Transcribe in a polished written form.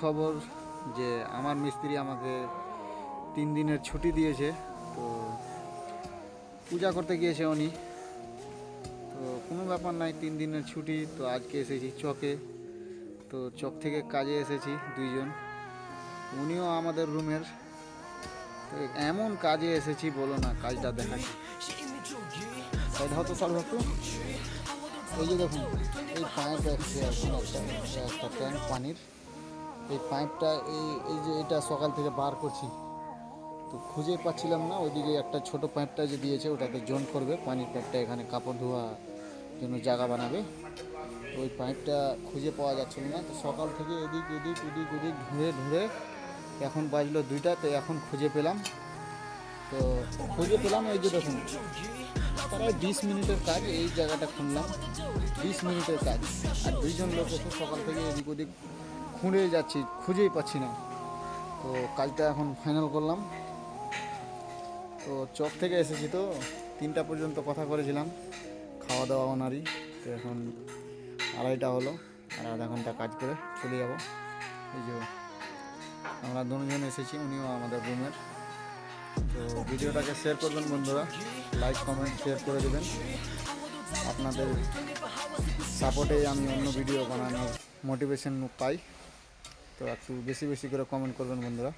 খবর যে আমার মিস্ত্রি আমাকে 3 দিনের ছুটি দিয়েছে। তো পূজা করতে গিয়েছে উনি, তো কোনো ব্যাপার নাই, 3 দিনের ছুটি। তো আজকে এসেছি চকে, তো চক থেকে কাজে এসেছি দুইজন, উনিও আমাদের রুমের। তো এমন কাজে এসেছি বলো না, কাজটা দেখাচ্ছি। সাইড হতো সাল হতো, এই যে দেখুন এই পাইপ আছে এখন একটা ট্যাঙ্ক পানির, এই পাইপটা এই যে এটা সকাল থেকে বার করছি, তো খুঁজে পাচ্ছিলাম না। ওইদিকে একটা ছোট পাইপটা যে দিয়েছে ওটাতে জয়েন্ট করবে পানির পাইপটা, এখানে কাপড় ধোয়া জন্য জায়গা বানাবে। তো ওই পাইপটা খুঁজে পাওয়া যাচ্ছিল না, তো সকাল থেকে এদিক এদিক ওদিক ওদিক ঘুরে ঘুরে এখন বাজলো 2টা, তো এখন খুঁজে পেলাম। তো খুঁজে পেলাম এই যে দেখুন, প্রায় 20 মিনিটের কাজ, এই জায়গাটা খুললাম 20 মিনিটের কাজ, আর দুইজন লোক এসে সকাল থেকে এদিক ওদিক খুঁড়ে যাচ্ছি, খুঁজেই পাচ্ছি না। তো কাজটা এখন ফাইনাল করলাম। তো চক থেকে এসেছি, তো 3টা পর্যন্ত কথা করেছিলাম, খাওয়া দাওয়া ওনারই। তো এখন 2:30 হলো, আর আধা ঘন্টা কাজ করে চলে যাব। এই যে আমরা দুজন এসেছি, উনিও আমাদের রুমের। তো ভিডিওটাকে শেয়ার করবেন বন্ধুরা, লাইক কমেন্ট শেয়ার করে দেবেন। আপনাদের সাপোর্টেই আমি অন্য ভিডিও বানানোর মোটিভেশন পাই। তো একটু বেশি বেশি করে কমেন্ট করবেন বন্ধুরা।